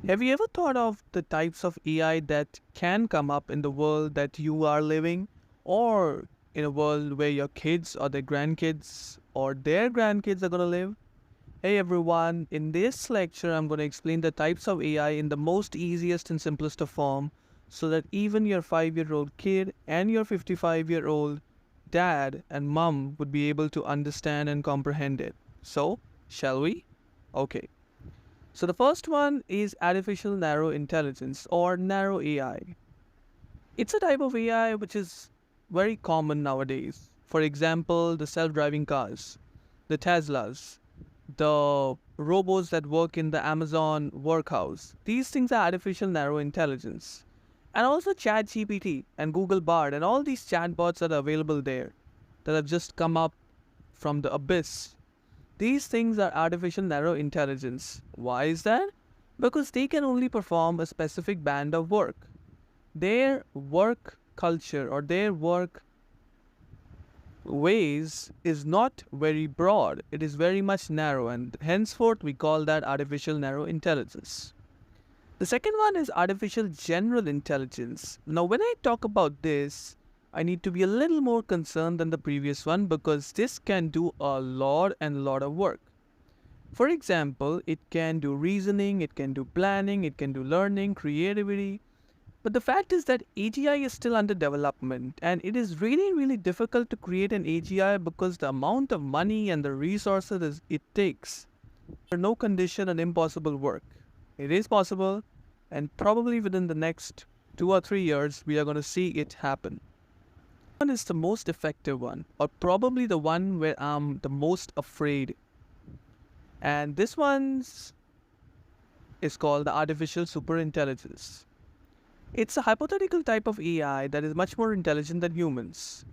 Have you ever thought of the types of AI that can come up in the world that you are living, or in a world where your kids or their grandkids or their grandkids are going to live? Hey everyone, in this lecture, I'm going to explain the types of AI in the most easiest and simplest of form so that even your 5-year-old kid and your 55-year-old dad and mom would be able to understand and comprehend it. So, shall we? Okay. So the first one is artificial narrow intelligence or narrow AI. It's a type of AI which is very common nowadays. For example, the self-driving cars, the Teslas, the robots that work in the Amazon workhouse. These things are artificial narrow intelligence. And also Chatgpt and Google Bard and all these chatbots that are available there that have just come up from the abyss. These things are artificial narrow intelligence. Why is that? Because they can only perform a specific band of work. Their work culture or their work ways is not very broad. It is very much narrow, and henceforth we call that artificial narrow intelligence. The second one is artificial general intelligence. Now, when I talk about this, I need to be a little more concerned than the previous one because this can do a lot of work. For example, it can do reasoning, it can do planning, it can do learning, creativity. But the fact is that AGI is still under development, and it is really difficult to create an AGI because the amount of money and the resources it takes. There are no condition and impossible work. It is possible, and probably within the next 2 or 3 years, we are going to see it happen. One is the most effective one, or probably the one where I'm the most afraid. And this one's is called the artificial superintelligence. It's a hypothetical type of AI that is much more intelligent than humans.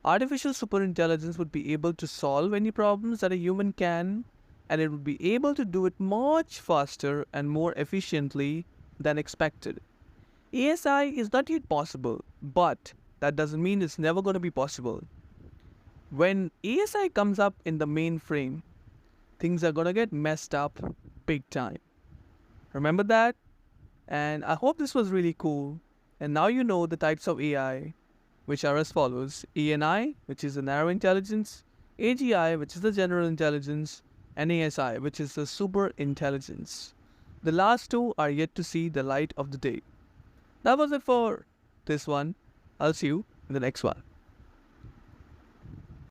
Artificial superintelligence would be able to solve any problems that a human can, and it would be able to do it much faster and more efficiently than expected. ASI is not yet possible, but that doesn't mean it's never going to be possible. When ASI comes up in the mainframe, things are going to get messed up big time. Remember that? And I hope this was really cool. And now you know the types of AI, which are as follows: ANI, which is the narrow intelligence, AGI, which is the general intelligence, and ASI, which is the super intelligence. The last two are yet to see the light of the day. That was it for this one. I'll see you in the next one.